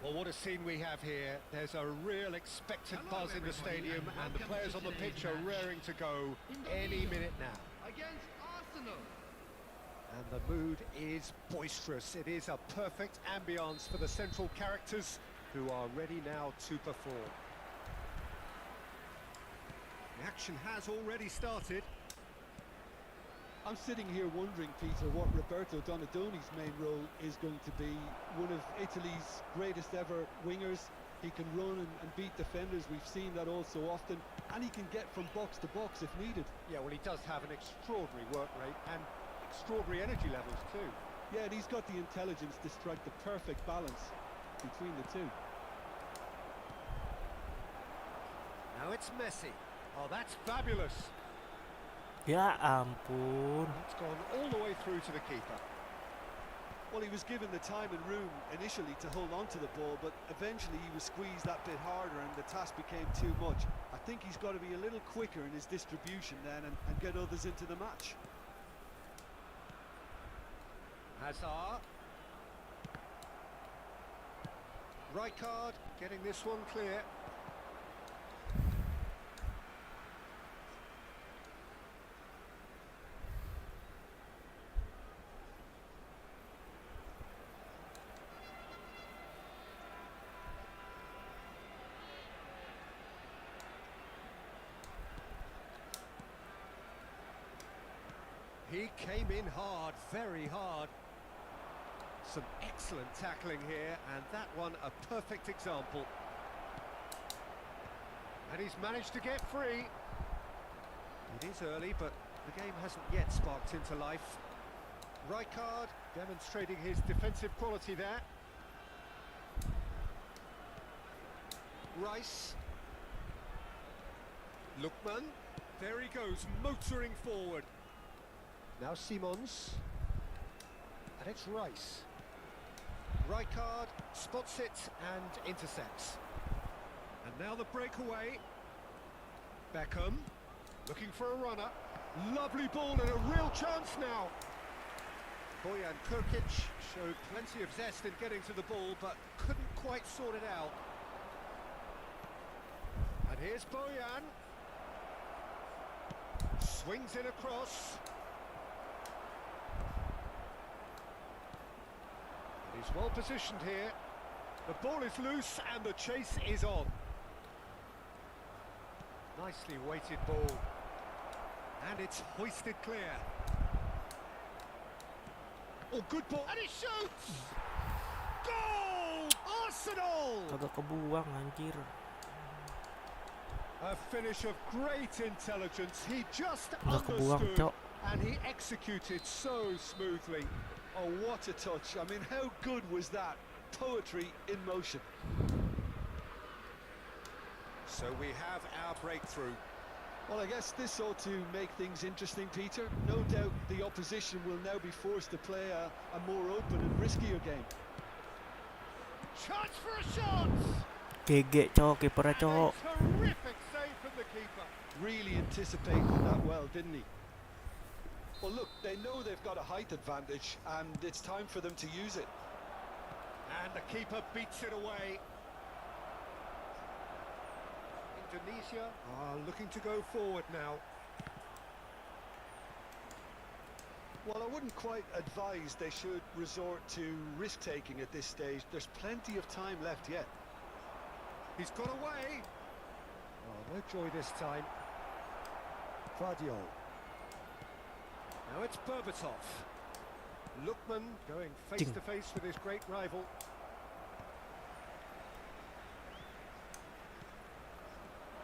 Well, what a scene we have here. There's a real expectant buzz in the stadium, and the players on the pitch are raring to go any minute now. Against Arsenal. And the mood is boisterous. It is a perfect ambience for the central characters who are ready now to perform. The action has already started. I'm sitting here wondering, Peter, what Roberto Donadoni's main role is going to be. One of Italy's greatest ever wingers. He can run and beat defenders. We've seen that all so often. And he can get from box to box if needed. Yeah, well, he does have an extraordinary work rate and extraordinary energy levels too. Yeah, and he's got the intelligence to strike the perfect balance between the two. Now it's Messi. Oh, that's fabulous. Ya ampun. It's gone all the way through to the keeper. Well, he was given the time and room initially to hold on to the ball, but eventually he was squeezed that bit harder and the task became too much. I think he's got to be a little quicker in his distribution then and get others into the match. Hazard. Rijkaard getting this one clear. He came in hard, very hard. Some excellent tackling here, and that one a perfect example. And he's managed to get free. It is early, but the game hasn't yet sparked into life. Rijkaard demonstrating his defensive quality there. Rice. Lookman. There he goes, motoring forward. Now Simons. And it's Rice. Rijkaard spots it and intercepts. And now the breakaway. Beckham looking for a runner. Lovely ball and a real chance now. Bojan Krkic showed plenty of zest in getting to the ball, but couldn't quite sort it out. And here's Bojan. Swings it across. He's well positioned here. The ball is loose and the chase is on. Nicely weighted ball. And it's hoisted clear. Oh, good ball. And he shoots! Goal! Arsenal! Kagak kebuang anjir. A finish of great intelligence. He just Kagak kebuang, understood Cok. and he executed so smoothly. Oh, what a touch. I mean, how good was that? Poetry in motion. So we have our breakthrough. Well, I guess this ought to make things interesting, Peter. No doubt the opposition will now be forced to play a more open and riskier game. Chance for a shot! GG cok, kipernya And cok. a terrific save from the keeper. Really anticipated that well, didn't he? Well, look, they know they've got a height advantage, and it's time for them to use it. And the keeper beats it away. Indonesia are looking to go forward now. Well, I wouldn't quite advise they should resort to risk-taking at this stage. There's plenty of time left yet. He's got away. Oh, no joy this time. Guardiola. Now it's Berbatov. Lookman going face to face with his great rival.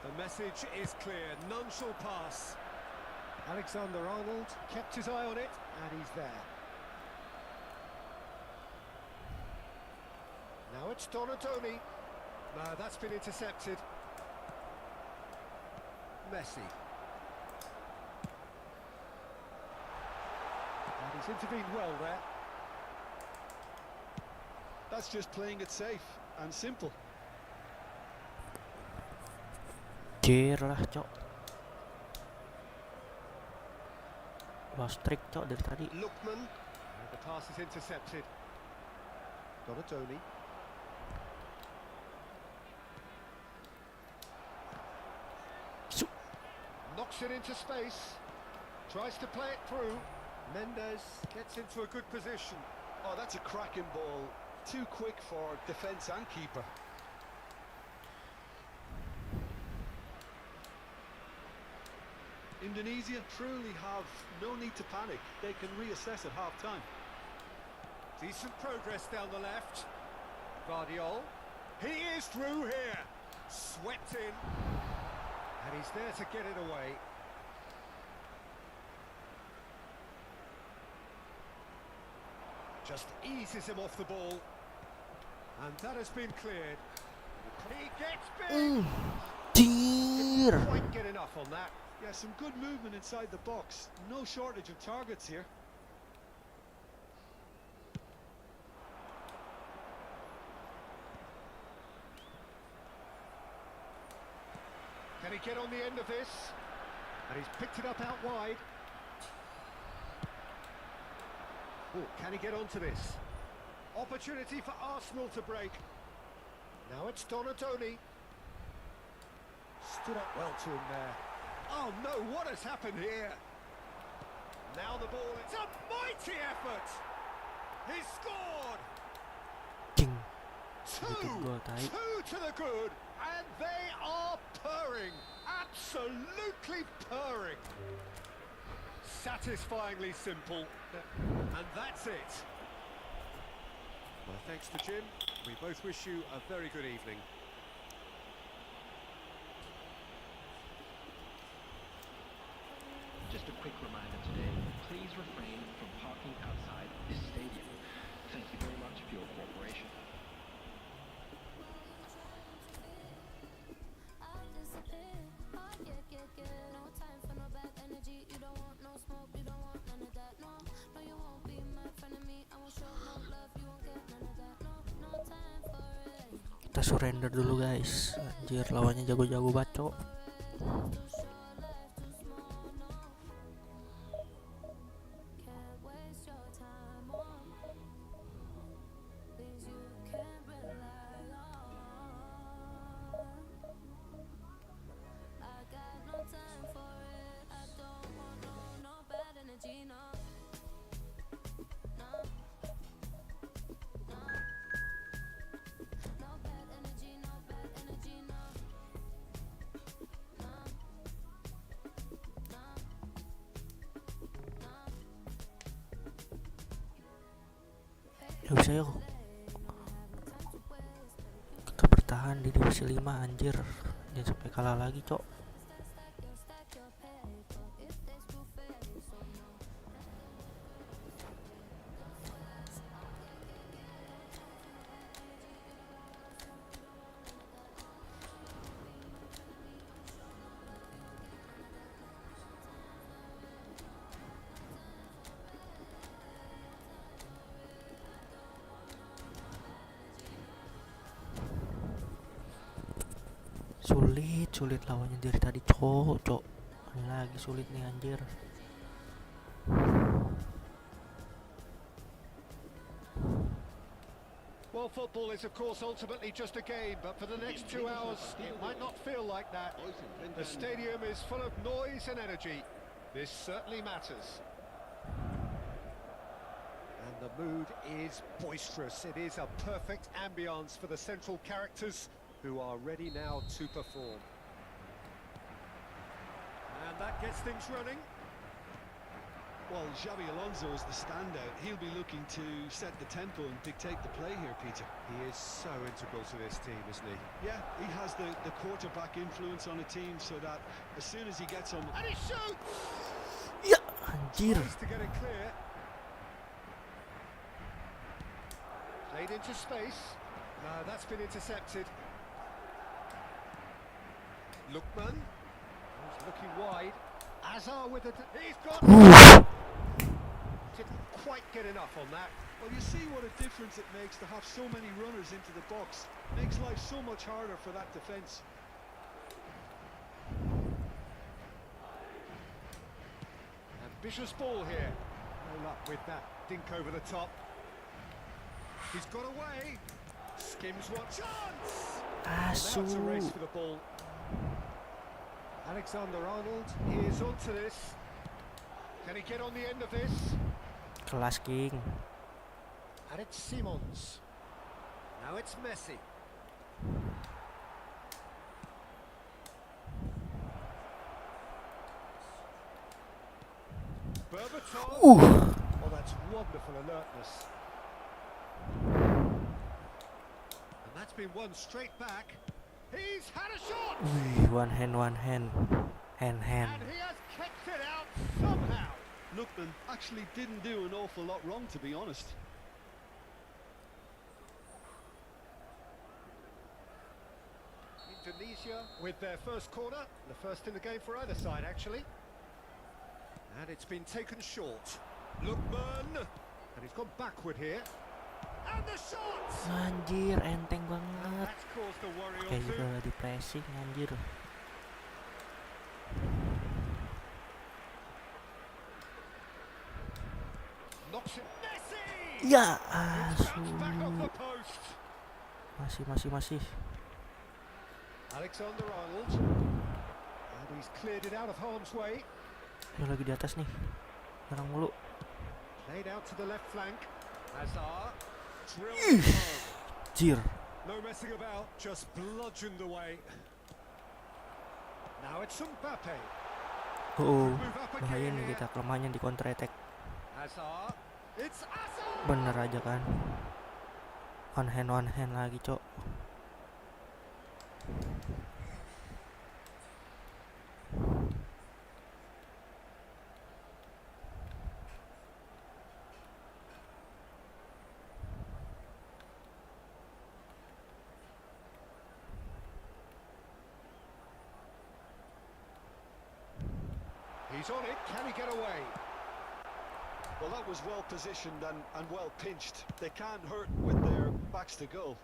The message is clear, none shall pass. Alexander-Arnold kept his eye on it, and he's there. Now it's Donadoni. No, that's been intercepted. Messi. And he's intervened well there. That's just playing it safe and simple. Jir lah cok. Wah strict cok dari tadi. Lookman. And the pass is intercepted. Donadoni. Knocks it into space. Tries to play it through. Mendes gets into a good position. Oh, that's a cracking ball. Too quick for defence and keeper. Indonesia truly have no need to panic. They can reassess at half-time. Decent progress down the left. Guardiol. He is through here. Swept in. And he's there to get it away. Just eases him off the ball. And that has been cleared. He gets big. Anjir. Didn't quite get enough on that. Yeah, some good movement inside the box. No shortage of targets here. Can he get on the end of this? And he's picked it up out wide. Oh, can he get onto this? Opportunity for Arsenal to break. Now it's Donadoni. Stood up well to him there. Oh no, what has happened here? Now the ball, it's a mighty effort! He's scored! King. Two to the good, and they are purring, absolutely purring. Satisfyingly simple, and that's it. Well, thanks to Jim. We both wish you a very good evening. Just a quick reminder today, please refrain from parking outside this stadium. Thank you very much for your cooperation. Kita surrender dulu guys. Anjir, lawannya jago-jago bacok. Ya bisa yuk. Kita bertahan di divisi 5 anjir. Jangan sampai kalah lagi, cok. Sulit lawannya dari tadi, cok. Lagi sulit nih anjir. Well, football is of course ultimately just a game, but for the next 2 hours it might not feel like that. The stadium is full of noise and energy. This certainly matters. And the mood is boisterous. It is a perfect ambience for the central characters who are ready now to perform. And that gets things running. Well, Xabi Alonso is the standout. He'll be looking to set the tempo and dictate the play here, Peter. He is so integral to this team, isn't he? Yeah, he has the quarterback influence on a team so that as soon as he gets on... And he shoots! Ya, anjir. Tries to get it clear. Played into space. No, that's been intercepted. Lookman. He's looking wide. Azar with it. He's got... Didn't quite get enough on that. Well, you see what a difference it makes to have so many runners into the box. Makes life so much harder for that defence. Ambitious ball here. No luck with that. Dink over the top. He's got away. Skims one. Chance! Now it's a race Asu. for the ball. Alexander-Arnold, he is onto this. Can he get on the end of this? Kelas King. And it's Simons. Now it's Messi. Berbatov. Oh, that's wonderful alertness. And that's been won straight back. He's had a shot! One hand. Hand. And he has kicked it out somehow. Lookman actually didn't do an awful lot wrong, to be honest. Indonesia with their first corner, the first in the game for either side actually. And it's been taken short. Lookman, and he's gone backward here. And the shot! Anjir, enteng And banget. that's caused a worry or Kayak two. juga di pressing anjir. Knocks it. Messi! Ya, It's bounced back off the asu. post. Masih. Alexander-Arnold. And he's cleared it out of harm's way. Yang lagi di atas nih. Nyerang mulu. Played out to the left flank. Hazard. Drilled it home. Jir. No messing about, just bludgeoned away. Now it's Mbappe. Oh, Move up bahaya again nih here. kita, kelemahannya di counter attack. Hazard. It's Hazard. Bener aja kan. One hand lagi, Cok. He's on it. Can he get away? Well, that was well positioned and well pinched. They can't hurt with their backs to goal.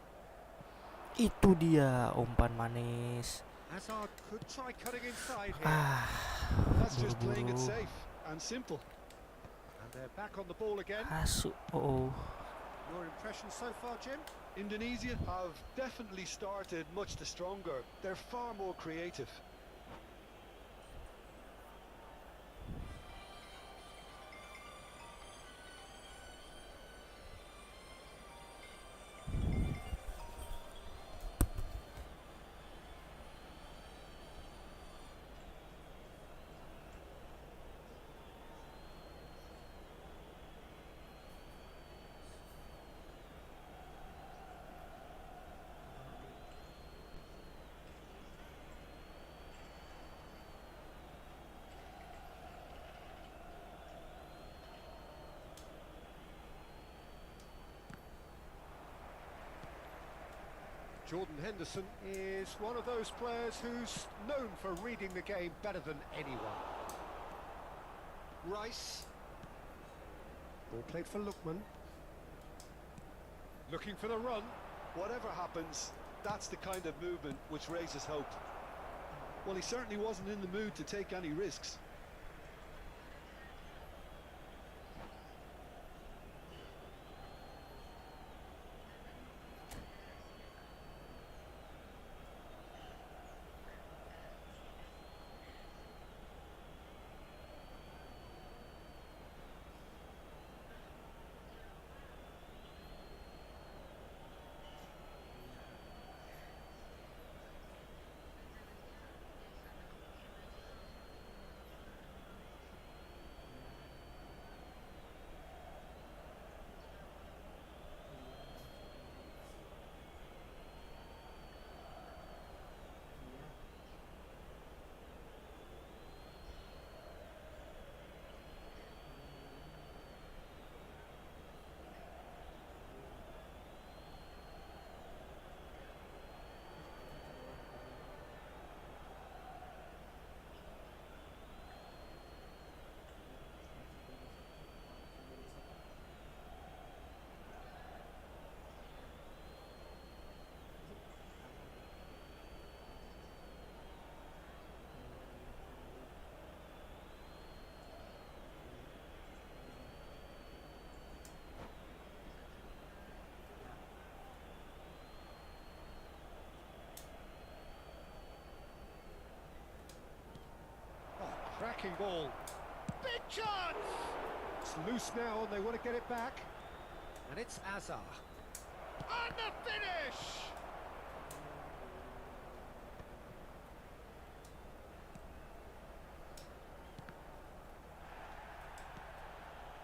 Itu dia umpan manis. Hazard could try cutting inside here. That's just playing it Buru-buru. safe and simple. And they're back on the ball again. Asu. Oh. Your impression so far, Jim? Indonesia have definitely started much the stronger. They're far more creative. Jordan Henderson is one of those players who's known for reading the game better than anyone. Rice. Ball played for Lookman. Looking for the run. Whatever happens, that's the kind of movement which raises hope. Well, he certainly wasn't in the mood to take any risks. ball. Big chance! It's loose now and they want to get it back. And it's Azar. And the finish!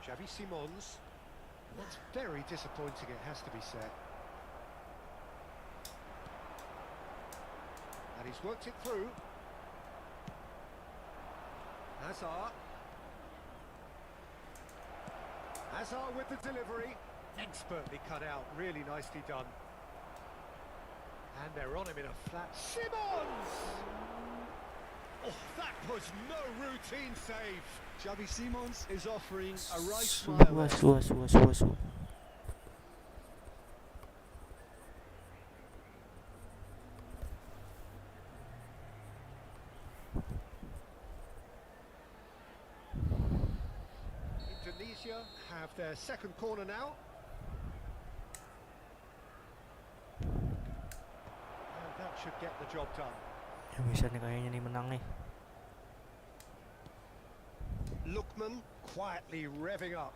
Xavi Simons. That's very disappointing, it has to be said. And he's worked it through. Hazard. Hazard with the delivery. Expertly cut out, really nicely done. And they're on him in a flat. Simons! Oh, that was no routine save. Xavi Simons is offering a right Su, smile. su. Indonesia have their second corner now. And that should get the job done. Yang bisa nih kayaknya nih menang nih. Lookman quietly revving up.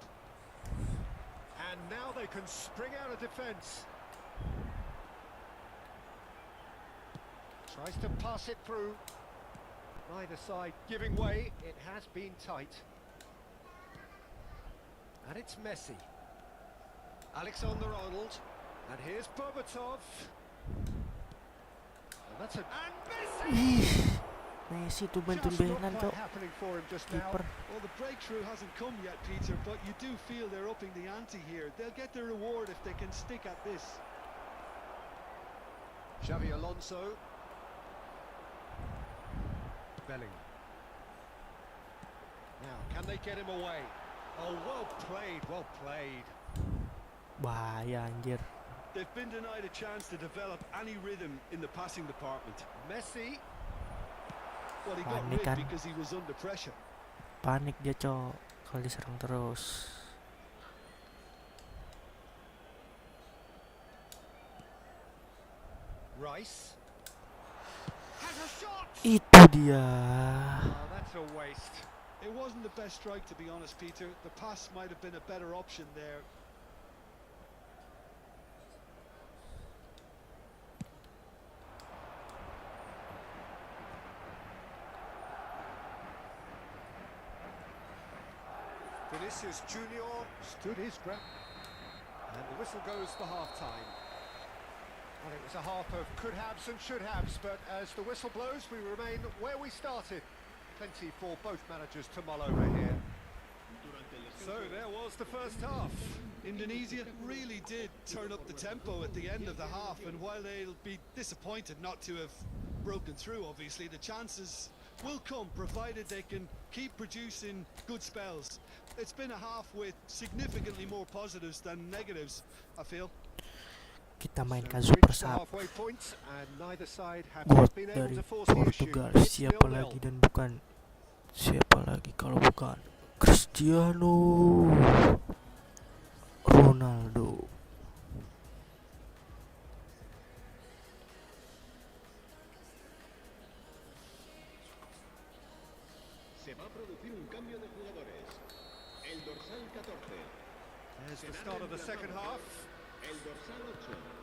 And now they can spring out of defence. Tries to pass it through. Neither side giving way. It has been tight. And it's Messi. Alexander-Arnold. And here's Berbatov. And that's a... And Messi! Ih, Messi tuh bantuin Just Benan not cok. quite happening for him just now. Keeper. Well, the breakthrough hasn't come yet, Peter, but you do feel they're upping the ante here. They'll get their reward if they can stick at this. Xavi Alonso. Bellingham. Now, can they get him away? Oh, well played, well played. Bahaya anjir. They've been denied a chance to develop any rhythm in the passing department. Messi. Well, he got Panik rid kan. because he was under pressure. Panik dia cok kalau diserang terus. Rice. Has a shot! Itu dia. Oh, that's a waste. It wasn't the best strike, to be honest, Peter. The pass might have been a better option there. Vinicius Junior stood his ground. And the whistle goes for half-time. Well, it was a half of could-haves and should-haves, but as the whistle blows, we remain where we started. Plenty for both managers to mull over here. So there was the first half. Indonesia really did turn up the tempo at the end of the half, and while they'll be disappointed not to have broken through, obviously, the chances will come, provided they can keep producing good spells. It's been a half with significantly more positives than negatives, I feel. Kita mainkan So super reached the sub. halfway point, and neither side have God yet been able dari to force the issue. Portugal. It's Siapa 0-0. lagi dan bukan siapa lagi kalau bukan Cristiano Ronaldo. Se va a producir un cambio de jugadores. El dorsal 14. There's the start of the second half. El dorsal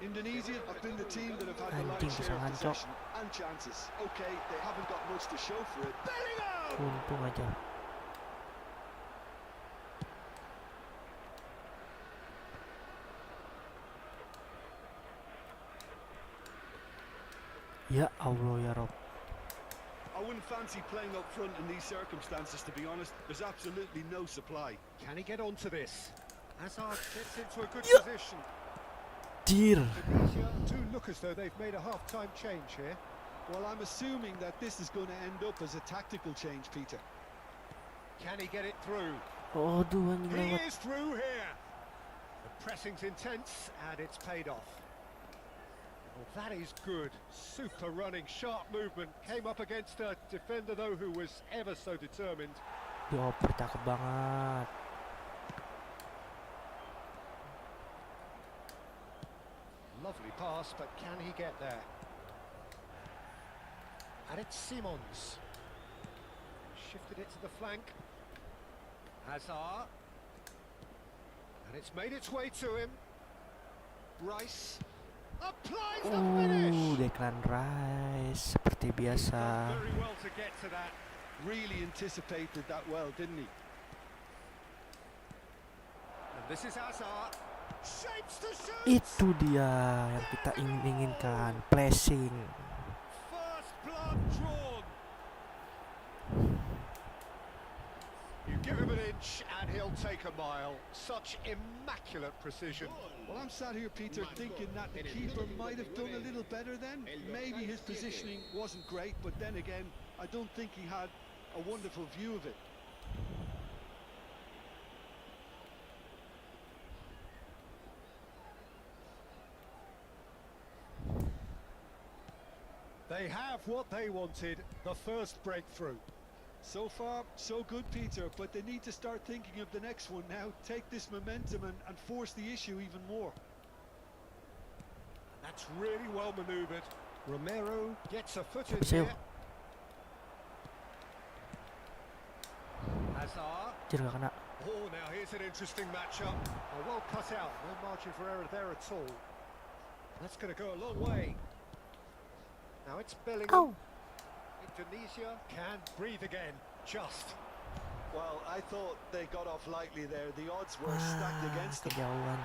8. Indonesia have been the team that have had the Anjing, lion's share of pasangan, Cok. possession and chances. Okay, they haven't got much to show for it. Bellingham! Untung aja. Ya Allah ya Rob. I wouldn't fancy playing up front in these circumstances, to be honest. There's absolutely no supply. Can he get onto this? Hazard gets into a good Yeah. position. Dear. Indonesia do look as though they've made a half-time change here. Well, I'm assuming that this is going to end up as a tactical change, Peter. Can he get it through? Oh, aduh anjing He lewat. is through here. The pressing's intense and it's paid off. Well, that is good. Super running, sharp movement. Came up against a defender though who was ever so determined. Dioper cakep banget. Lovely pass, but can he get there? And it's Simons. Shifted it to the flank. Hazard. And it's made its way to him. Rice. Applies the finish! Declan Rice seperti biasa. Very well to get to that. Really anticipated that well, didn't he? And this is Hazard. Shapes to shoot! Itu dia yang kita inginkan, pressing. First blood drawn. You give him an inch and he'll take a mile. Such immaculate precision. Well, I'm sat here, Peter, thinking that the keeper might have done a little better then. Maybe his positioning wasn't great, but then again, I don't think he had a wonderful view of it. They have what they wanted, the first breakthrough. So far, so good, Peter, but they need to start thinking of the next one now. Take this momentum and force the issue even more. That's really well manoeuvred. Romero gets a foot in Siapa sih? here. Hazard. Jangan kena. Oh, now here's an interesting matchup. Oh, well cut out, no margin for error there at all. That's going to go a long way. Now it's Bellingham. Indonesia can breathe again, just. Well, I thought they got off lightly there. The odds were stacked against them. Kejauhan.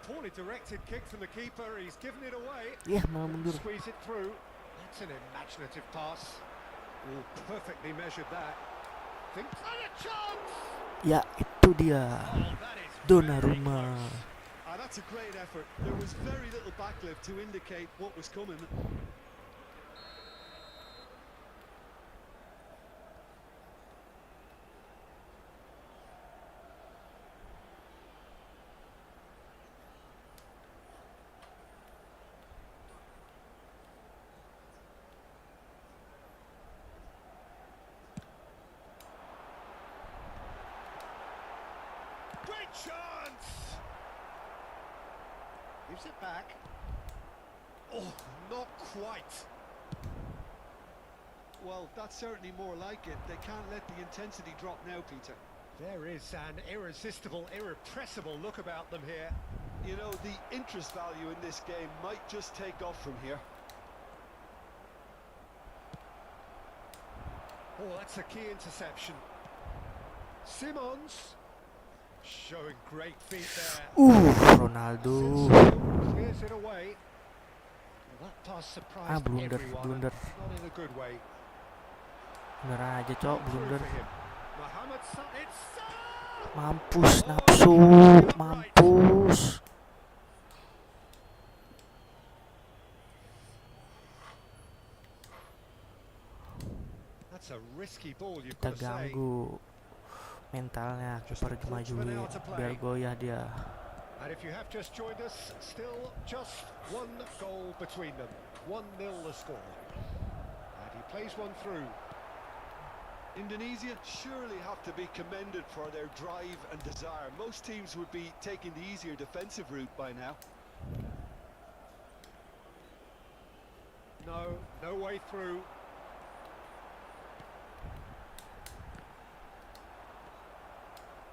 Poorly directed kick from the keeper, he's given it away. Malah mundur. Squeeze it through. That's an imaginative pass. Oh, perfectly measured that. Thinks and a chance! Ya, itu dia. Oh, that is very Donnarumma. close. That's a great effort. There was very little backlift to indicate what was coming. Great chance! Gives it back. Oh, not quite. Well, that's certainly more like it. They can't let the intensity drop now, Peter. There is an irresistible, irrepressible look about them here. You know, the interest value in this game might just take off from here. Oh, that's a key interception. Simons showing great feet there. Ronaldo. Clears it away. Well, that pass surprised blunder, everyone. blunder. Not in a good way. Bener aja, Cok, Through blunder. for him. Mohamed Salah. It's Salah! Mampus, nafsu, mampus. That's a risky ball, you've Kita got to say. ganggu mentalnya, kiper dimajuin biar goyah dia. And if you have just joined us, still just one goal between them. 1-0 the score. And he plays one through. Indonesia surely have to be commended for their drive and desire. Most teams would be taking the easier defensive route by now. No way through.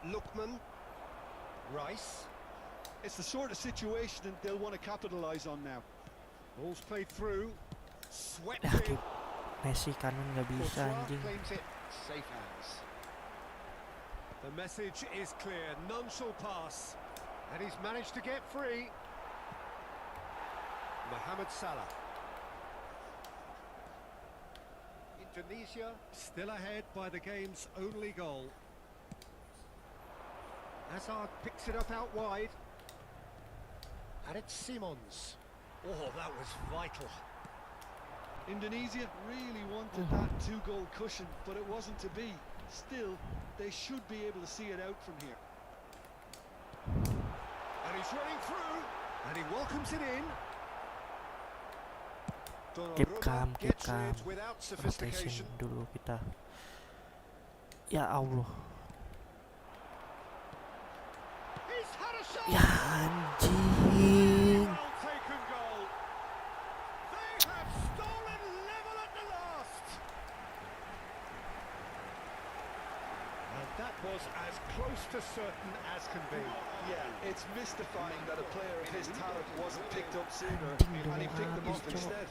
Lookman. Rice. It's the sort of situation that they'll want to capitalise on now. Ball's played through. Swept Dah, in. Messi kanan nggak bisa Courtois anjing. claims it. Safe hands. The message is clear. None shall pass. And he's managed to get free. Mohamed Salah. Indonesia still ahead by the game's only goal. Hazard picks it up out wide. And it's Simons. Oh, that was vital. Indonesia really wanted that two-goal cushion, but it wasn't to be. Still, they should be able to see it out from here. And he's running through. And he welcomes it in. Keep calm, keep Gets calm. rid without Rotation sophistication. dulu kita. Ya Allah. He's had a shot. Ya anjing. Well taken goal. was as close to certain as can be. Yeah, it's mystifying that a player of his talent wasn't picked up sooner, Anjing, and he dong picked them habis, off Cok. instead.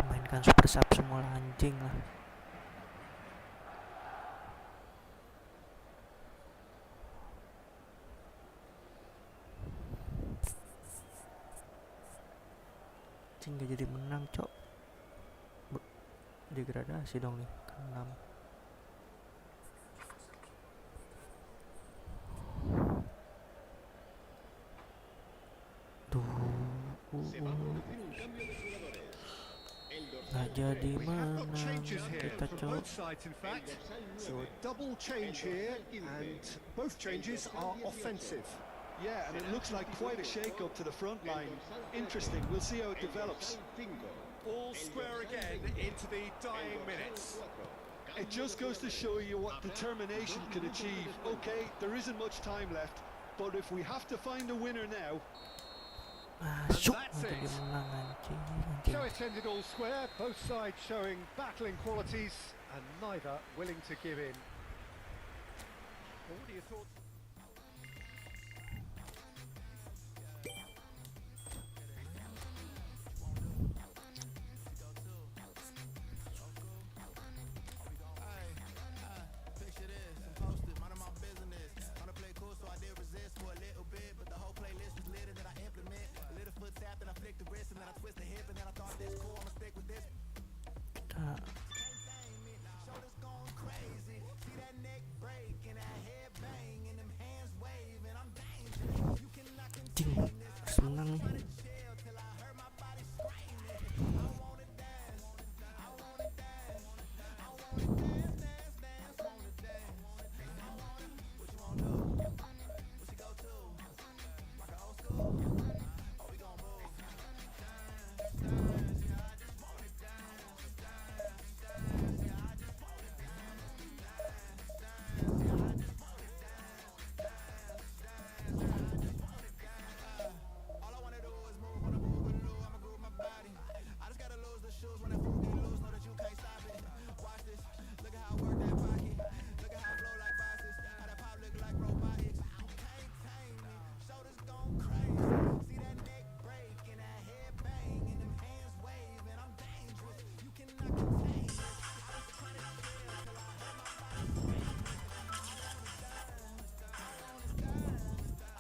Mainkan super sub semua lah, anjing lah. Anjing gak jadi menang, Cok. Degradasi dong nih ke 6. Se va a producir un cambio de jugadores. El Nggak dorsal jadi We have got menang changes here kita, for Cok. both sides, in fact. So a double change here, and both changes are offensive. Yeah, and it looks like quite a shake-up to the front line. Interesting, we'll see how it develops. All square again into the dying minutes. It just goes to show you what determination can achieve. Okay, there isn't much time left, but if we have to find a winner now, Masuk, that's nggak jadi it. menang, anjing. So it ended all square, both sides showing battling qualities and neither willing to give in. What are your thoughts? Picture this, I'm posted, minding my business. Trying to play cool, so I did resist for a little bit. But the whole playlist is lit, and then I implement. A little foot tap, then I flick the wrist, and then I twist the hip, and then I thought this cool, I'ma stick with this. Kita Shoulders going crazy. See that neck break, and that head bang, and them hands wave, and I'm dangerous. You cannot anjing harus menang nih. chill till I heard my body screaming. I wanna dance, I wanna dance, I wanna dance, dance, dance, wanna dance. I wanna, what you wanna do? What you go to? Rock an old school? Oh, we gon' move. Dance, dance, yeah, I just wanna dance, dance, dance, yeah, I just wanna dance, dance, dance, yeah, I just wanna dance, dance, dance, yeah, I just wanna dance. All I wanna do is move, wanna move with Lou, I'ma groove my body. I just gotta lose the shoes when that food get loose, know that you can't stop it. Watch this, look at how I work that pocket, look at how I flow like faucets, how that pop look like robotics. You can't tame me, shoulders gone crazy. See that neck break and that head bang and them hands wave and I'm dangerous. You cannot contain me. I was trying to chill till I heard my body screaming. I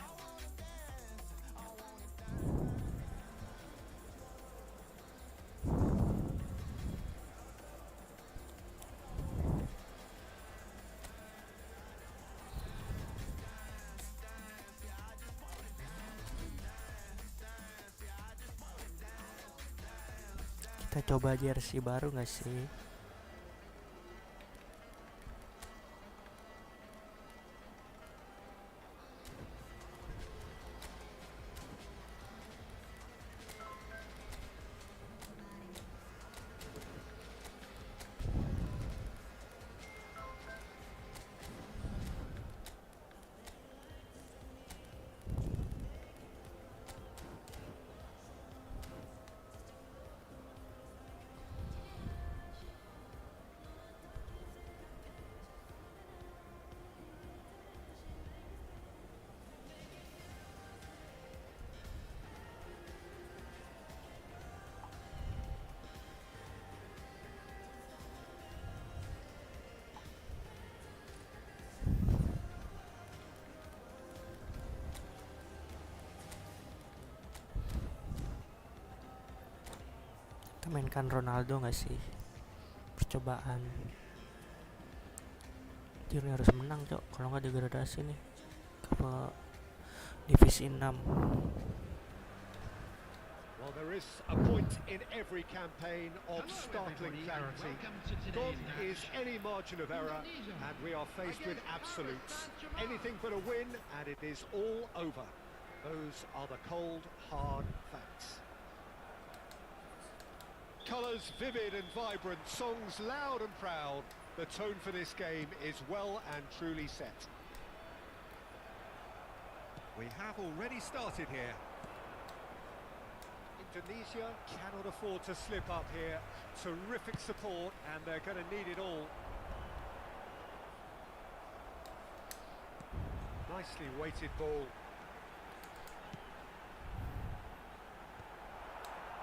wanna dance, I wanna dance, I wanna dance, I wanna dance. Kita coba jersey baru nggak sih? Kita mainkan Ronaldo nggak sih? Percobaan. Ini harus menang, Cok. Kalau nggak degradasi nih ke divisi 6. Well, there is a point in every campaign of startling clarity. Gone is any margin of error, and we are faced with absolutes. Anything but a win, and it is all over. Those are the cold, hard facts. Colours vivid and vibrant, songs loud and proud. The tone for this game is well and truly set. We have already started here. Indonesia cannot afford to slip up here. Terrific support, and they're going to need it all. Nicely weighted ball.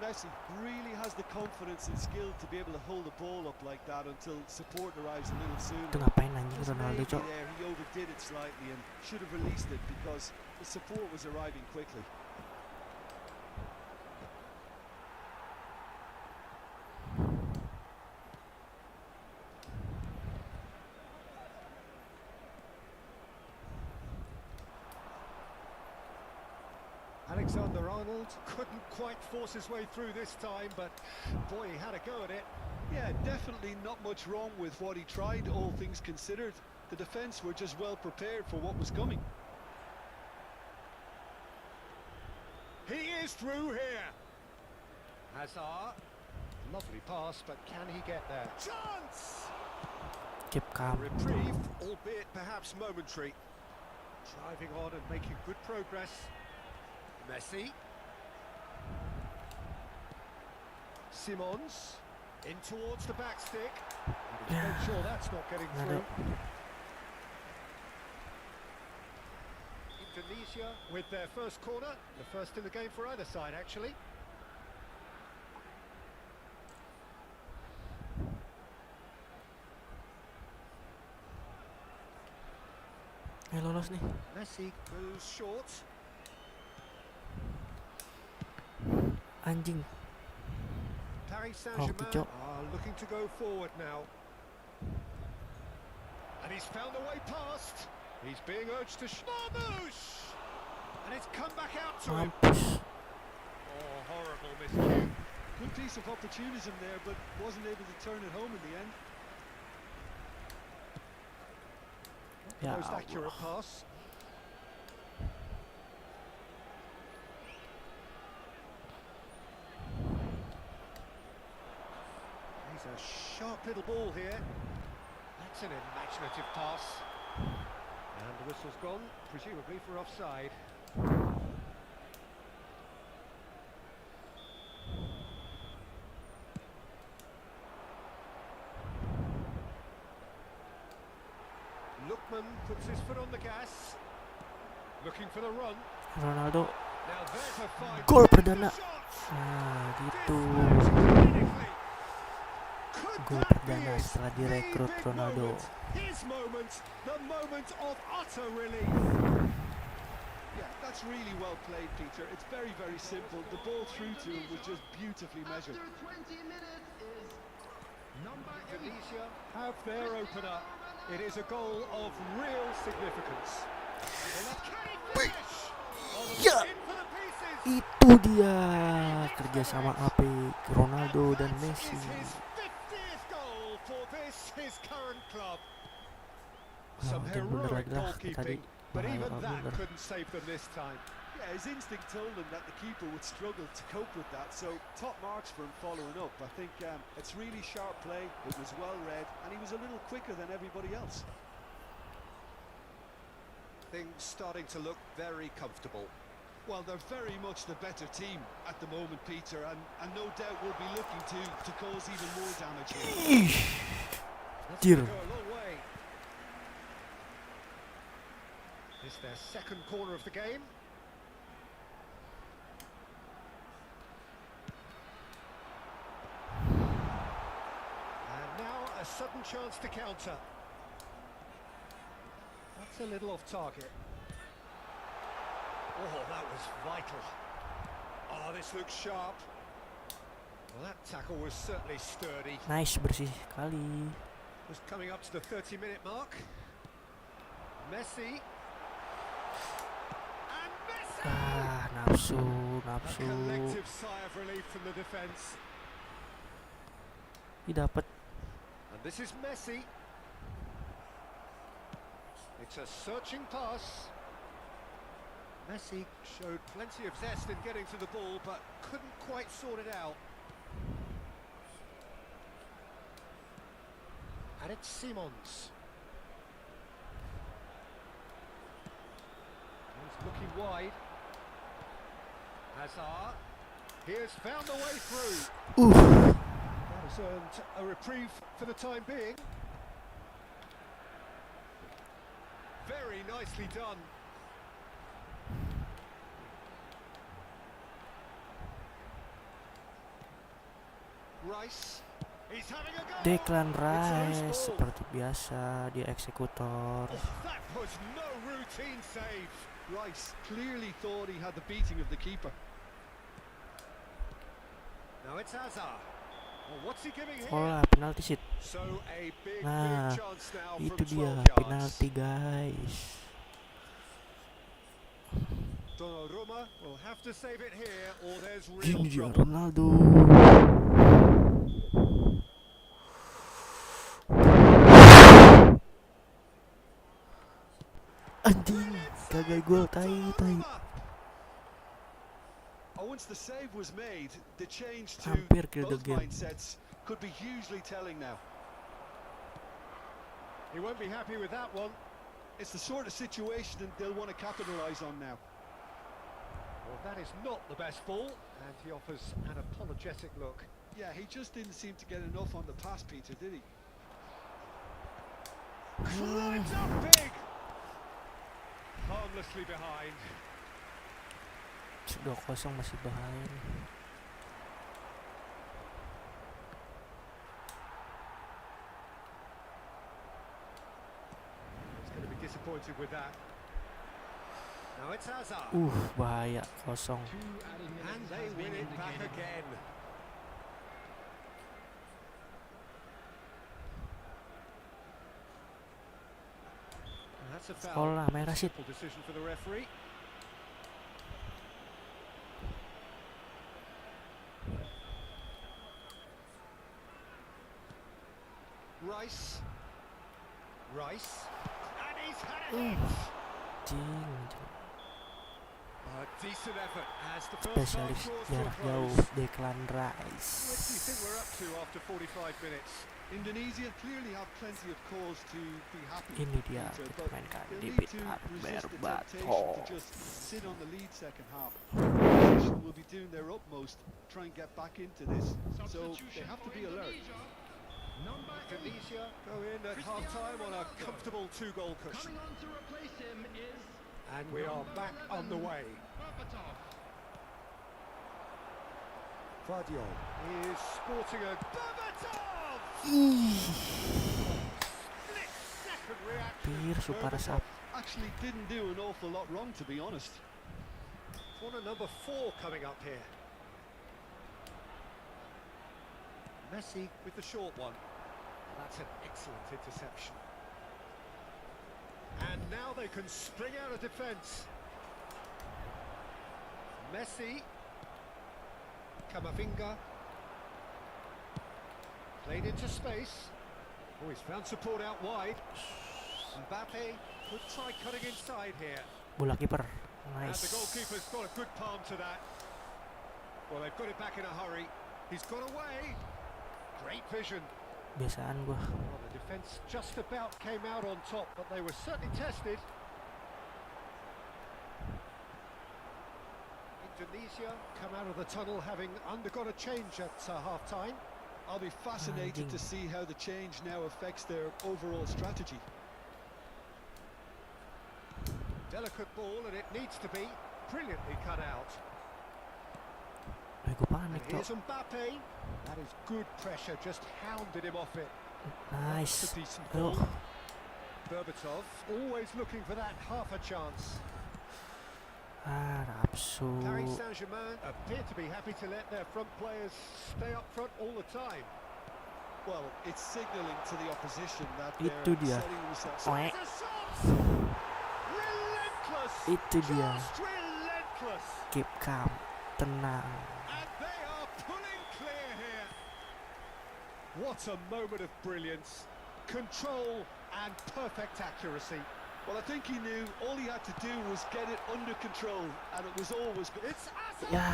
Messi really has the confidence and skill to be able to hold the ball up like that until support arrives a little sooner. Itu ngapain anjing Just Ronaldo, maybe Cok? there, he overdid it slightly and should have released it because the support was arriving quickly. Alexander-Arnold couldn't quite force his way through this time, but boy, he had a go at it. Yeah, definitely not much wrong with what he tried, all things considered. The defence were just well prepared for what was coming. He is through here. Hazard, lovely pass, but can he get there? Chance! Keep calm. Reprieve, albeit perhaps momentary. Driving on and making good progress. Messi. Simons. In towards the back stick. Make sure that's not getting through. Indonesia with their first corner. The first in the game for either side, actually. Lolos nih. Messi goes short. Anjing. Paris Saint-Germain Cok. are looking to go forward now. And he's found a way past. He's being urged to Marmouche! And it's come back out to him. Mampus. Oh, horrible miscue. Good piece of opportunism there, but wasn't able to turn it home in the end. Ya Most Allah. accurate pass. He's a sharp little ball here. That's an imaginative pass. And the whistle's gone, presumably for offside. Lookman puts his foot on the gas. Looking for the run. Ronaldo. Now there's a fine Gol finish. perdana. The shot. Nah, gitu. Clinically. Could Gol that be perdana his setelah direkrut big Ronaldo. moment? His moment, the moment of utter relief. Yeah, that's really well played, Peter. It's very, very simple. The ball through to him was just beautifully measured. Indonesia have their opener. It is a goal of real significance. Well, can he finish? Ya. In for the pieces. Itu dia kerjasama apik Ronaldo dan Messi. Is his 50th goal for this his current club. Some Jangan blunder heroic lagi lah tadi. goalkeeping, but Bahaya even kalau that blunder. couldn't save them this time. Yeah, his instinct told him that the keeper would struggle to cope with that, so top marks for him following up. I think it's really sharp play, it was well read, and he was a little quicker than everybody else. Things starting to look very comfortable. Well, they're very much the better team at the moment, Peter, and no doubt will be looking to cause even more damage here. Ih, That's Dear. gonna go a long way. It's their second corner of the game. And now a sudden chance to counter. That's a little off target. Oh, that was vital. Oh, this looks sharp. Well, that tackle was certainly sturdy. nice, bersih sekali. Just coming up to the 30-minute mark. Messi. And Messi! Ah, nafsu, A nafsu. collective sigh of relief from the defence. Ih, dapat. And this is Messi. It's a searching pass. Messi showed plenty of zest in getting to the ball, but couldn't quite sort it out. And it's Simons. He's looking wide. Hazard. He has found the way through. Oof. That has earned a reprieve for the time being. Very nicely done. Rice. He's having a go. Declan It's a Rice loose ball. seperti biasa dia eksekutor. Oh, that was no routine save. Rice clearly thought he had the beating of the keeper. Now it's Hazard. Well, what's he giving here? Oh, penalti shoot. So a big Nah, chance now itu from 12 dia yards. penalti, guys. Donnarumma will have to save it here, or there's real Gini dia trouble. Ronaldo. Anjing, gagal gol tai. Donnarumma. Oh, once the save was made, the change to Hampir kill the both game. mindsets could be hugely telling now. He won't be happy with that one. It's the sort of situation that they'll want to capitalise on now. Well, that is not the best ball, and he offers an apologetic look. Yeah, he just didn't seem to get enough on the pass, Peter, did he? Climbs up big. Harmlessly behind. 2-0 masih behind. He's going to be disappointed with that. Now it's Hazard. Bahaya, kosong. 2 added minutes And they has win been it back indicated. again. And that's a foul. Sekolah merah sih. Simple decision for the referee. Rice. And he's had it in. Anjing. A decent effort as the first half Spesialis draws to a jarak jauh close. Declan What do you think Rice. we're up to after 45 minutes? Indonesia clearly have plenty of cause to be happy. Ini dia Peter, kita but mainkan they'll di need to Bitar resist the temptation Berbato. to just sit on the lead second half. The opposition will be doing their utmost to try and get back into this, so they have to be alert. Indonesia go in at half-time on a comfortable 2-goal cushion. Coming on to replace him is And we are back on the way. Berbatov. Fadio is sporting a Berbatov! Split-second reaction. Hampir super Berbatov. sub. Actually didn't do an awful lot wrong, to be honest. Corner number 4 coming up here. Messi with the short one. That's an excellent interception. And now they can spring out of defence. Messi. Camavinga. Played into space. Oh, he's found support out wide. Mbappe could try cutting inside here. Bola kiper. And the Nice. goalkeeper's got a good palm to that. Well, they've got it back in a hurry. He's got away. Great vision. Biasaan gua. Well, the defence just about came out on top, but they were certainly tested. Indonesia come out of the tunnel having undergone a change at half-time. I'll be fascinated to see how the change now affects their overall strategy. Delicate ball, and it needs to be brilliantly cut out. Gua And panik, here's Cok. Mbappe. That is good pressure, just hounded him off it. Nice. That's a decent Aduh. ball. Berbatov always looking for that half a chance. Rapsu. Paris Saint-Germain appear to be happy to let their front players stay up front all the time. Well, it's signalling to the opposition that Itu they're dia. setting themselves Oek. It's a shot! Relentless! Itu dia. Just relentless! Keep calm. Tenang. And they are pulling clear here. What a moment of brilliance. Control and perfect accuracy. Well, I think he knew all he had to do was get it under control, and it was always good. It's Hazard! Ya.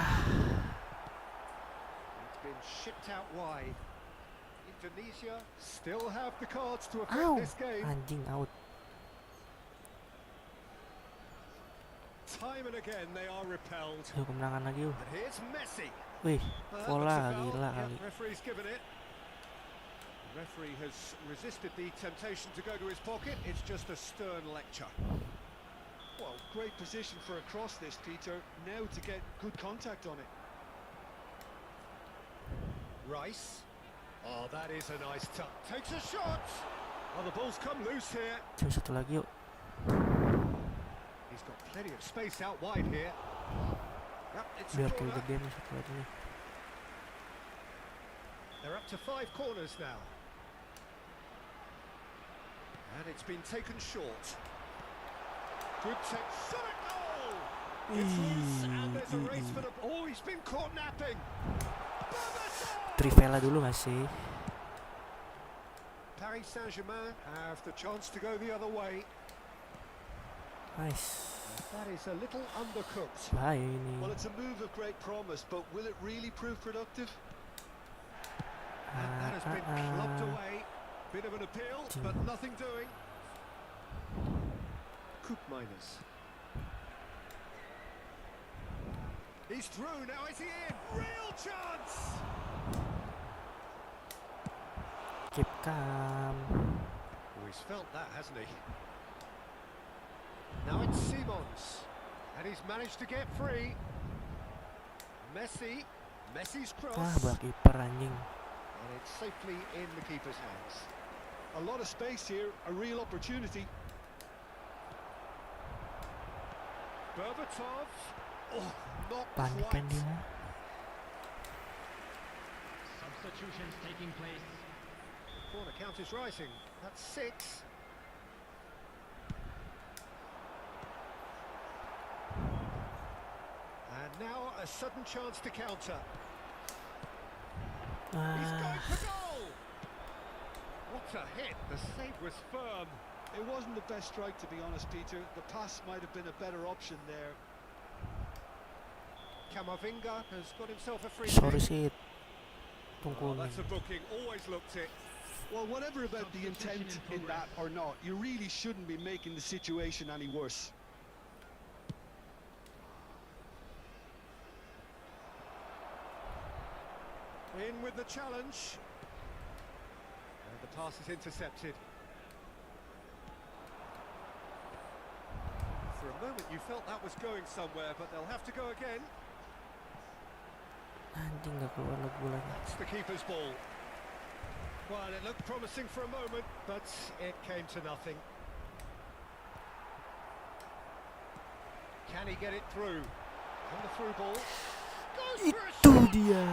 It's been shipped out wide. Indonesia still have the cards to Ow! affect this game. Anjing, out. Time and again they are repelled. Yuk, kemenangan lagi yuk. And here's Messi. Wih, Looks pola a foul. gila Yep, kali. referee's given it. The referee has resisted the temptation to go to his pocket. It's just a stern lecture. Well, great position for a cross this, Peter. Now to get good contact on it. Rice. Oh, that is a nice touch. Takes a shot. Oh, the ball's come loose here. Coba satu lagi yuk. He's got plenty of space out wide here. Yep, it's a Biar kill corner. gede nih satu lagi nih. They're up to 5 corners now. And it's been taken short. Good take. Shot goal! It's loose and there's a race for the... Oh, he's been caught napping. Trivela dulu gak sih? Paris Saint-Germain have the chance to go the other way. Nice. That is a little undercooked. Bahaya ini. Well, it's a move of great promise, but will it really prove productive? And that has been clubbed away. Bit of an appeal, but nothing doing. Coop miners. He's through, now is he in? Real chance! Keep calm. Oh, he's felt that, hasn't he? Now it's Simons. And he's managed to get free. Messi. Messi's cross. Wah, bak kiper anjing. And it's safely in the keeper's hands. A lot of space here, a real opportunity. Berbatov. Oh, not Panik kan quite. dia. Substitutions taking place. Corner count is rising. That's 6. And now a sudden chance to counter. He's going for goal! What a hit! The save was firm. It wasn't the best strike, to be honest, Peter. The pass might have been a better option there. Camavinga has got himself a free Sorry kick. sih. Oh, Tunggu that's a booking. Always looked it. Well, whatever about the intent in that or not, you really shouldn't be making the situation any worse. In with the challenge. And the pass is intercepted. For a moment you felt that was going somewhere, but they'll have to go again. Anjing gak keluar lagu lagi. That's the keeper's ball. Well, it looked promising for a moment, but it came to nothing. Can he get it through? And the through ball. Goes for a Itu shot! dia.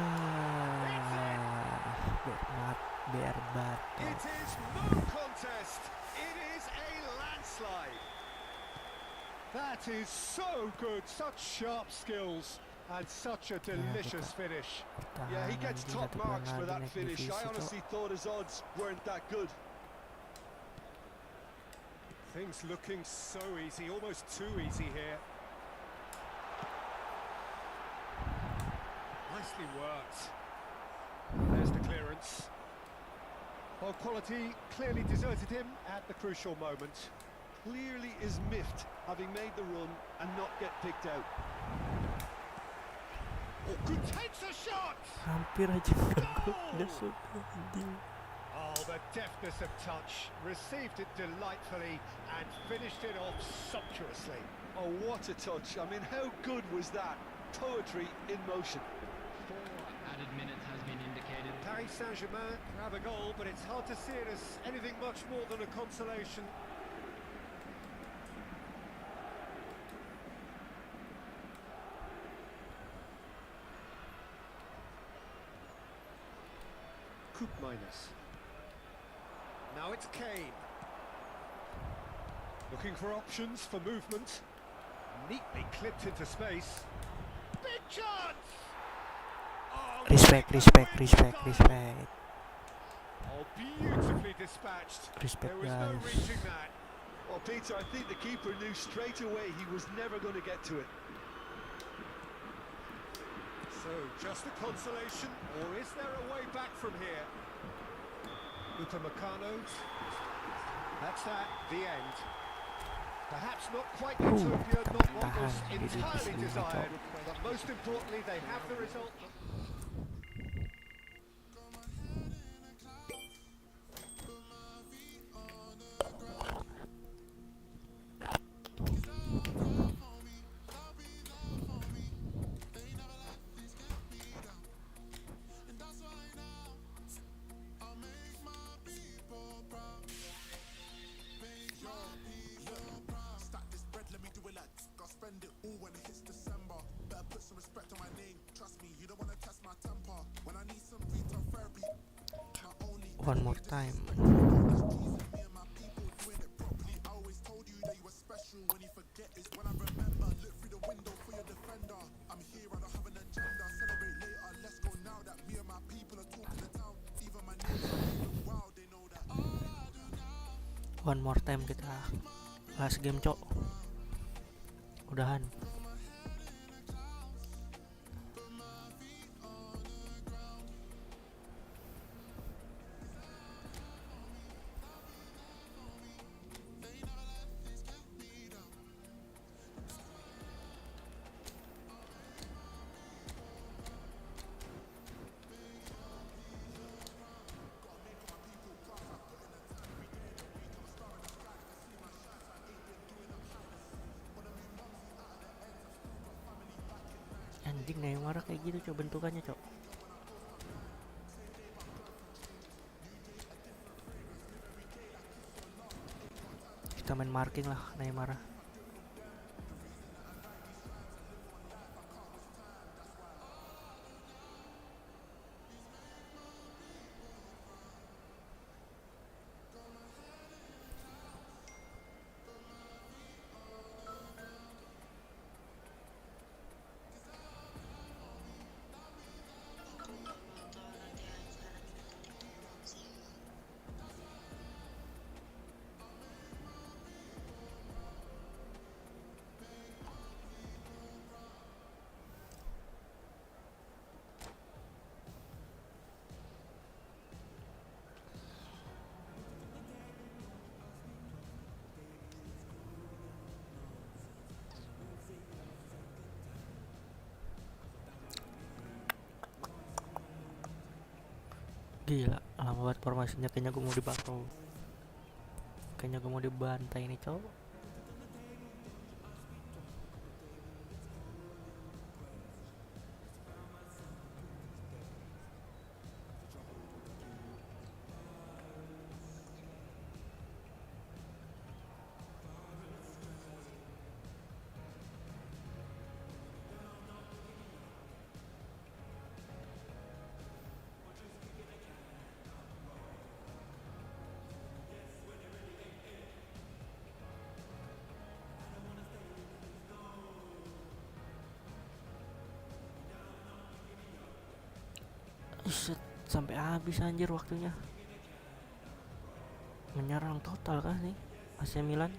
Berbat. It is no contest. It is a landslide. That is so good. Such sharp skills and such a delicious finish. Yeah, he gets top marks for that finish. divisi I honestly thought his odds weren't that good. Things looking so easy, almost too easy here. Nicely worked. There's the clearance. Well, quality clearly deserted him at the crucial moment. Clearly is miffed, having made the run and not get picked out. Oh, good, takes a shot! Hampir aja gak suka anjing. Oh, the deftness of touch. Received it delightfully and finished it off sumptuously. Oh, what a touch. I mean, how good was that? Poetry in motion. 4 added minutes has been indicated. Paris Saint-Germain grab a goal, but it's hard to see it as anything much more than a consolation. Coop minus. Now it's Kane. Looking for options for movement. Neatly clipped into space. Big chance! Oh, Respect, what a respect, win respect, style. respect. Oh, beautifully dispatched. Respect, There was no guys. reaching that. Well, Peter, I think the keeper knew straight away he was never going to get to it. So, just a consolation, or is there a way back from here? Upamecano. That's that, the end. Perhaps not quite utopia, not what was tahan di divisi entirely 5, desired, Cok. but most importantly they have the result. Stack this bread, let me do it like I'll spend it all when it hits December. Better put some respect on my name. Trust me, you don't wanna test my temper. When I need some retail therapy, my only One more time. me and my people doing it properly. I always told you that you were special. When you forget is when I remember. Look through the window for your defender. I'm here, I don't have an agenda. Celebrate later, let's go now that me and my people are talking the town. Even my neighbors are moving wild, they know that all I do now. One more time kita last game, Cok. Udahan. Anjing Neymar kayak gitu, Cok, bentukannya, Cok. Kita main marking lah Neymar. Gila, lama banget formasinya. Kayaknya gue mau dibakau. Kayaknya gue mau dibantai nih, Cok. Set, sampai habis anjir waktunya. Menyerang total kah nih AC Milan?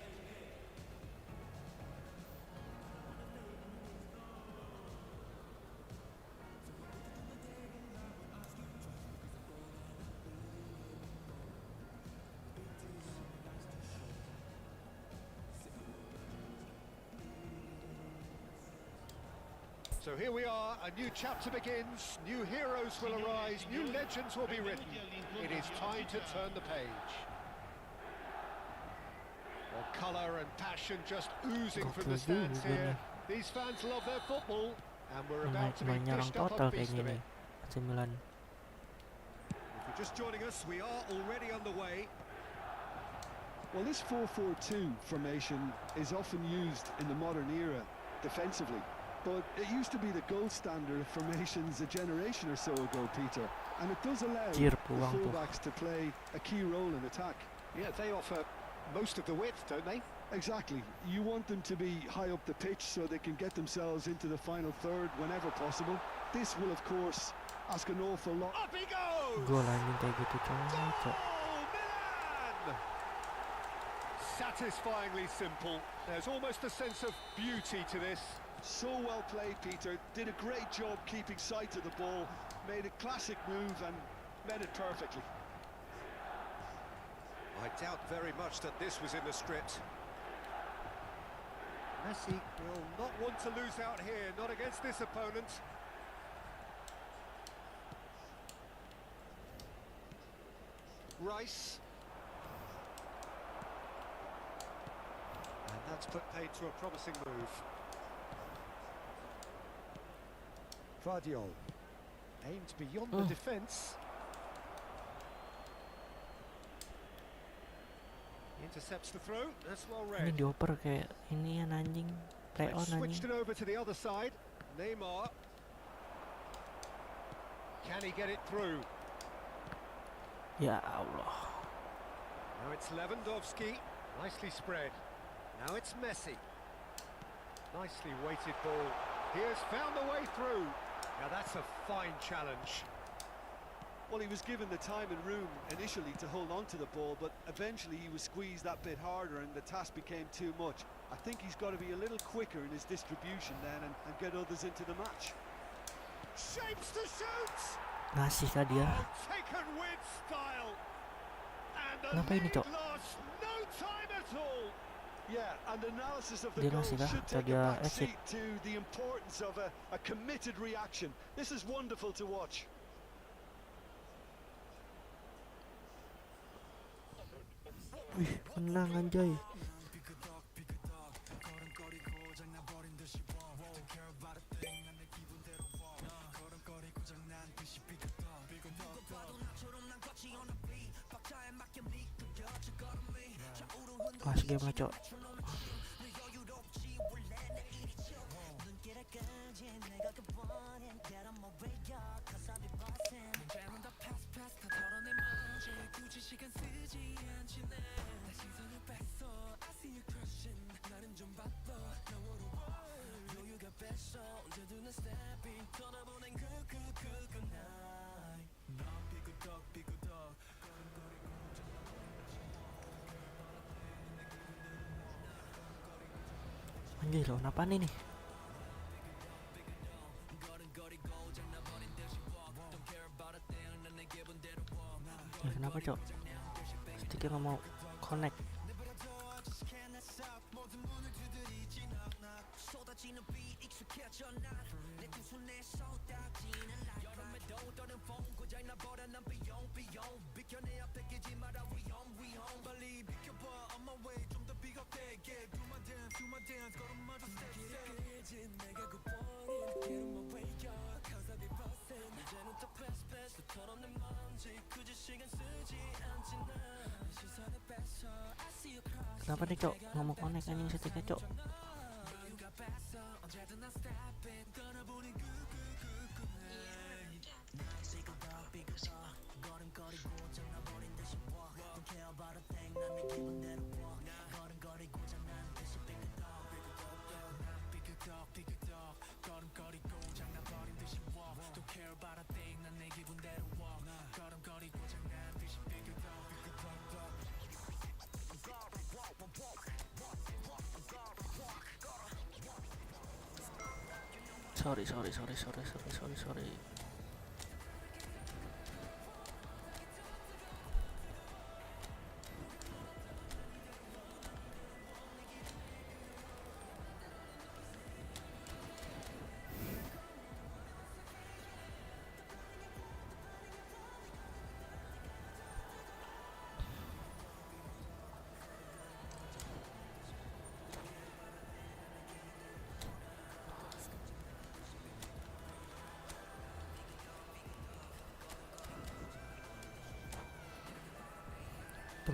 So here we are, a new chapter begins, new heroes will arise, new legends will be written. It is time to turn the page. Well, colour and passion just oozing from the stands here. These fans love their football, and we're about to be Menyerang dished up total a feast kayaknya of nih it. AC Milan. If you're just joining us, we are already underway. Well, this 4-4-2 formation is often used in the modern era defensively, but it used to be the gold standard of formations a generation or so ago, Peter, and it does allow the fullbacks to play a key role in attack. Yeah, they offer most of the width, don't they? Exactly. You want them to be high up the pitch so they can get themselves into the final third whenever possible. This will, of course, ask an awful lot. Up he goes! Gol anjing kayak gitu, Cok. Milan! Satisfyingly simple. There's almost a sense of beauty to this. So well played, Peter. Did a great job keeping sight of the ball. Made a classic move and met it perfectly. I doubt very much that this was in the script. Messi will not want to lose out here, not against this opponent. Rice. And that's put paid to a promising move. Vardiol aimed beyond the defence. Intercepts the throw. That's well Ini read. dioper kayak ini ya anjing. Play on They've switched anjing. it over to the other side. Neymar. Can he get it through? Ya Allah. Now it's Lewandowski. Nicely spread. Now it's Messi. Nicely weighted ball. He has found the way through. Now that's a fine challenge. Well, he was given the time and room initially to hold on to the ball, but eventually he was squeezed that bit harder and the task became too much. I think he's got to be a little quicker in his distribution then and get others into the match. Shapes to shoot! Ngasih kah dia? Oh, taken with style. And the Kenapa ini, lead Cok? lost no time at all. Yeah, and analysis of the Dia goal ngasih kah? should Atau take dia a back exit? seat to the importance of a committed reaction. This is wonderful to watch. Wih, menang anjay. Pas game lah, Cok. Anjay, lawan apaan ini? Ya, kenapa, Cok? Sticknya nggak mau connect. Kenapa nih, Cok? Nggak mau connect anjing sticknya, Cok? Sorry.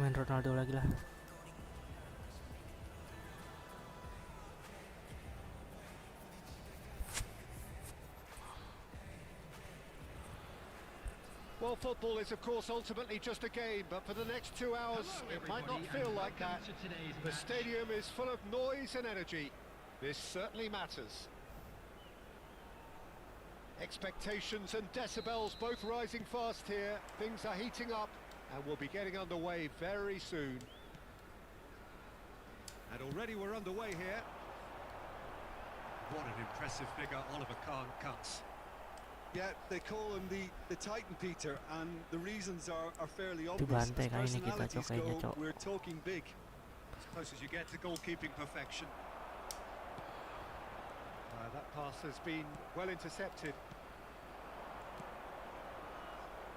Main Ronaldo lagi lah. Well, football is of course ultimately just a game, but for the next 2 hours it might not feel like that. The stadium is full of noise and energy. This certainly matters. Expectations and decibels both rising fast here. Things are heating up and we'll be getting underway very soon. And already we're underway here. What an impressive figure Oliver Kahn cuts. Yeah, they call him the Titan, Peter, and the reasons are fairly obvious. Dibantai As kali ini kita, Cok, personalities kayaknya, go, Cok. we're talking big. As close as you get to goalkeeping perfection. That pass has been well intercepted.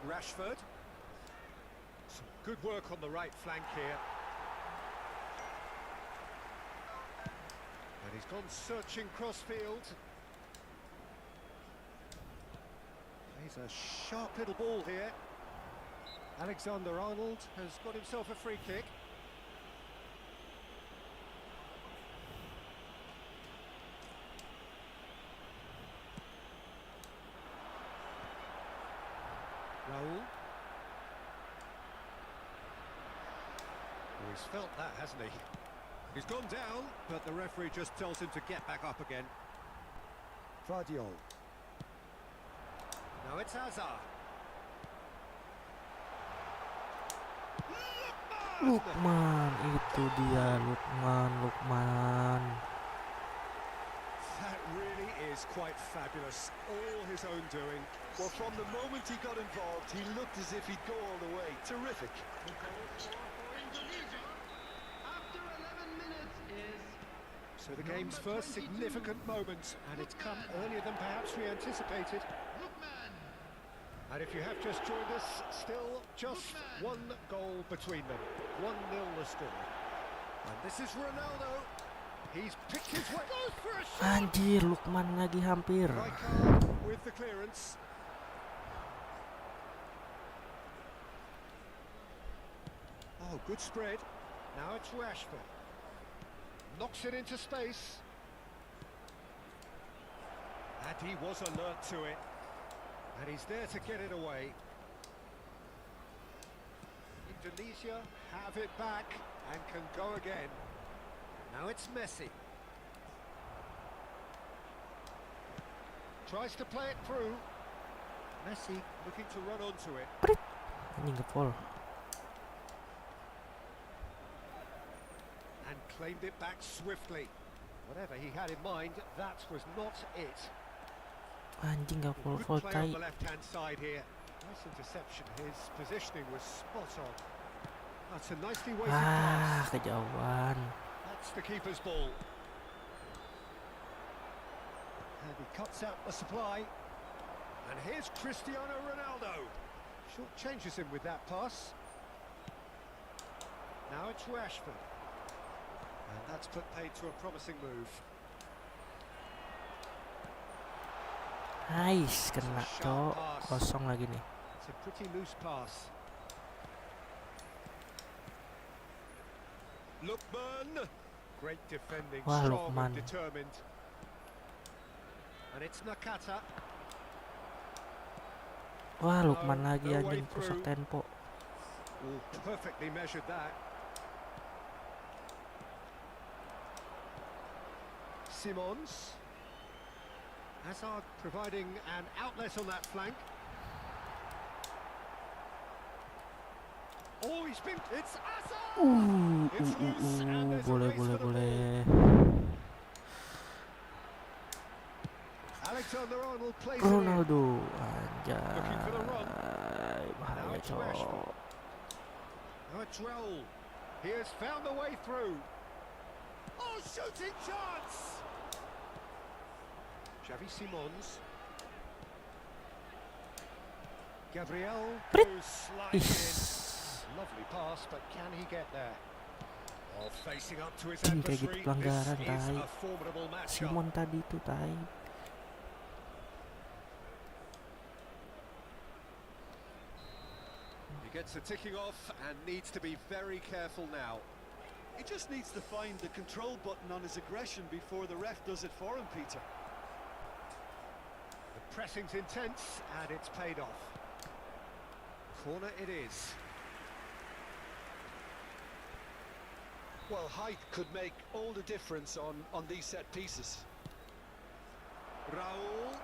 Rashford. Some good work on the right flank here. And he's gone searching crossfield. He's a sharp little ball here. Alexander-Arnold has got himself a free kick. Raul. Oh, he's felt that, hasn't he? He's gone down, but the referee just tells him to get back up again. Vardiol. Now it's Hazard. Lukman, itu dia Lukman. That really is quite fabulous. All his own doing. Well, from the moment he got involved, he looked as if he'd go all the way. Terrific. After 11 minutes is So the game's first significant moment, and it's come earlier than perhaps we anticipated. And if you have just joined us, still just one goal between them. 1-0 the score. And this is Ronaldo. He's picked his way. Goes for a shot. Anjir, Lukman lagi hampir. Rijkaard with the clearance. Oh, good spread. Now it's Rashford. Knocks it into space. And he was alert to it. And he's there to get it away. Indonesia have it back and can go again. Now it's Messi. Tries to play it through. Messi looking to run onto it. Anjing gepol. And claimed it back swiftly. Whatever he had in mind, that was not it. Anjing gepol Good full play on tai. the left-hand side here. Nice interception. His positioning was spot on. That's a nicely weighted pass. Kejauhan. That's the keeper's ball. And he cuts out the supply. And here's Cristiano Ronaldo. Short changes him with that pass. Now it's Rashford. And that's put paid to a promising move. Nice, kena, Cok. Kosong lagi nih. It's a pretty loose pass. Lukman. Great defending, Wah, strong Lukman. and determined. And it's Nakata. Wah, Lukman No, lagi no way anjing rusak through. tempo. Oh, perfectly measured that. Simons. Hazard providing an outlet on that flank. Oh, he's been... It's Hazard! It's loose and there's a Boleh, race boleh, for the ball. boleh. Alexander-Arnold plays it in. Ronaldo, Looking for the run. anjay, Now bahaya, it's Cok. Rashford. Now it's Raul. He has found a way through. Oh, shooting chance! Xavi Simons. Gabriel Prit. goes sliding Is. in. Lovely pass, but can he get there? Oh, facing up to his Anjing, kayak gitu adversary. pelanggaran, This is tai. a formidable matchup. Simon tadi tuh, tai. He gets a ticking off and needs to be very careful now. He just needs to find the control button on his aggression before the ref does it for him, Peter. The pressing's intense and it's paid off. Corner it is. Well, height could make all the difference on these set pieces. Raul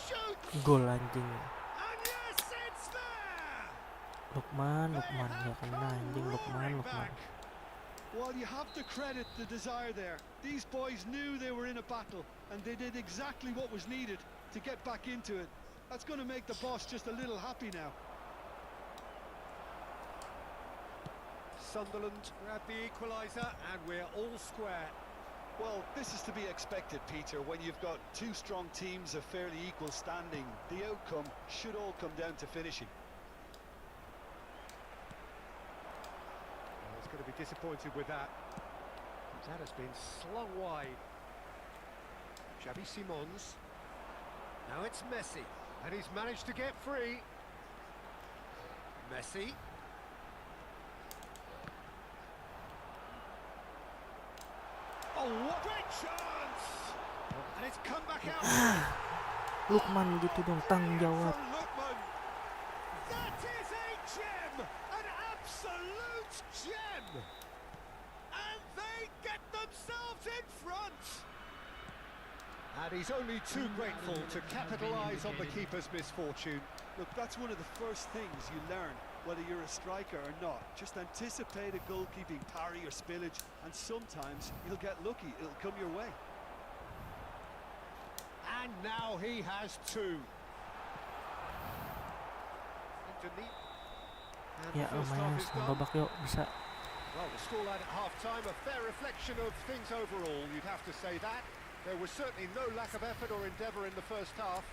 shoots! Gol anjing. And yes, it's there! Lukman, They Lukman have gak kena come anjing, Lukman, roaring Lukman. back. Well, you have to credit the desire there. These boys knew they were in a battle, and they did exactly what was needed to get back into it. That's going to make the boss just a little happy now. Sunderland grab the equaliser and we're all square. Well, this is to be expected, Peter. When you've got two strong teams of fairly equal standing, the outcome should all come down to finishing. Well, he's going to be disappointed with that. That has been slung wide. Xavi Simons. Now it's Messi, and he's managed to get free. Messi. Oh, what a chance! And it's come back out. Lukman gitu dong, tanggung jawab. From Lukman. That is a gem! An absolute gem! And they get themselves in front! And he's only too grateful to capitalise on the keeper's misfortune. Look, that's one of the first things you learn, whether you're a striker or not. Just anticipate a goalkeeping parry or spillage, and sometimes you'll get lucky. It'll come your way. And now he has two. Underneath. And Ya the first lumayan, half is done. babak yuk bisa. Well, the scoreline at half-time, a fair reflection of things overall, you'd have to say that. There was certainly no lack of effort or endeavour in the first half.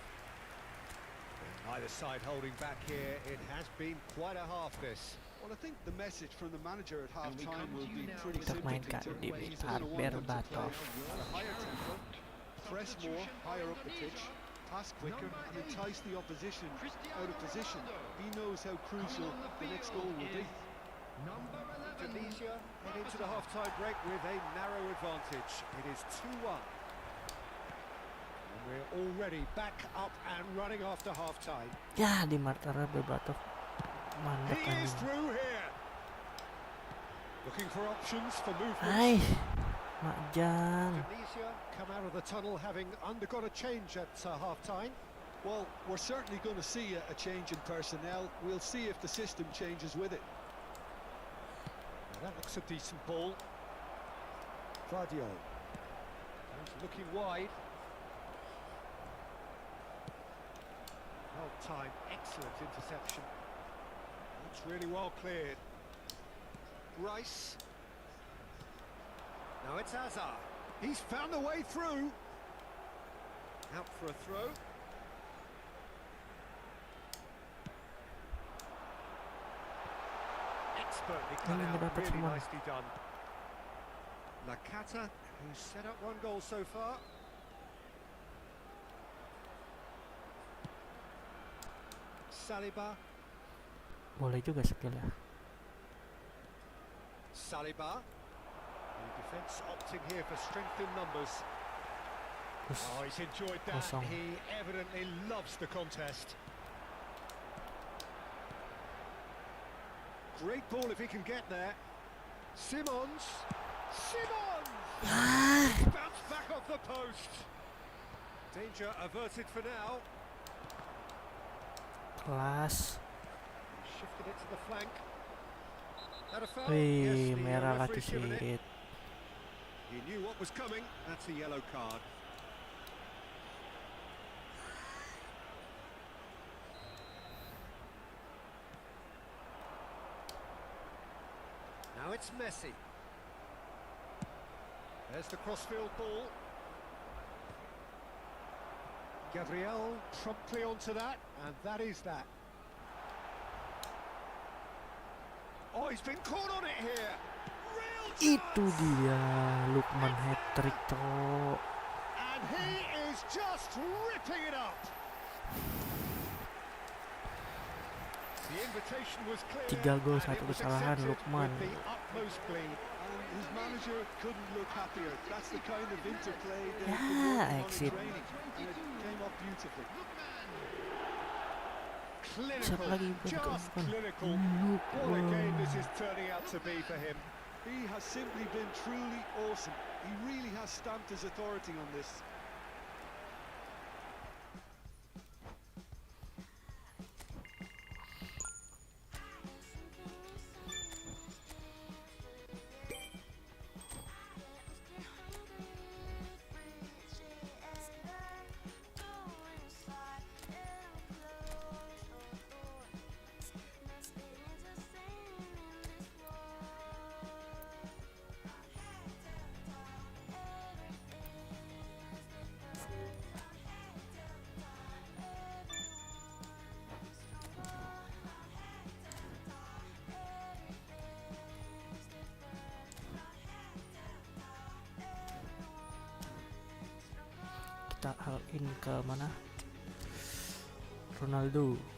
Neither side holding back here. It has been quite a half, this. Well, I think the message from the manager at And we half-time come will to be you now pretty with simple, Mainkan Peter. di He's gonna want them to Berbatov. play at a higher tempo, press more, higher up the pitch, pass quicker, and entice the opposition out of position. He knows how crucial the next goal will be. Number 11. Indonesia head into the half-time break with a narrow advantage. It is 2-1. And we're already back up and running after half-time. Ya, di Martara Berbatov mandek He is anjing. through here. Looking for options for movement. Hai, Mak Jan. Indonesia come out of the tunnel having undergone a change at half-time. Well, we're certainly going to see a change in personnel. We'll see if the system changes with it. Now that looks a decent ball. Vardio. Looking wide. Well timed, excellent interception. That's really well cleared. Rice. Now it's Hazard. He's found a way through. Out for a throw. Expertly cut Ini out, dapat really semua. nicely done. Nakata, who's set up one goal so far. Saliba. Boleh juga skill ya. Saliba. The defence opting here for strength in numbers. Terus Oh, he's enjoyed that. Kosong. He evidently loves the contest. Great ball if he can get there. Simons. Simons! Bounced back off the post. Danger averted for now. kelas. Shifted it to the flank. That a foul? Wih, Yes, the merah lagi referee's given it. sih. He knew what was coming. That's a yellow card. Now it's Messi. There's the crossfield ball. Gabriel promptly onto that, and that is that. Oh, he's been caught on it here. Real Itu chance! dia Lukman hat-trick, cok. And he is just ripping it up. The invitation was clear. 3 gol, and 1 it was kesalahan accepted Lukman. with the utmost glee. And his manager couldn't look happier. That's the kind of interplay they've Yeah, been working on in exit. training. And it came up beautifully. Clinical, lagi just berkeempat? clinical. What a game this is turning out to be for him. He has simply been truly awesome. He really has stamped his authority on this. kita in ke mana, Ronaldo.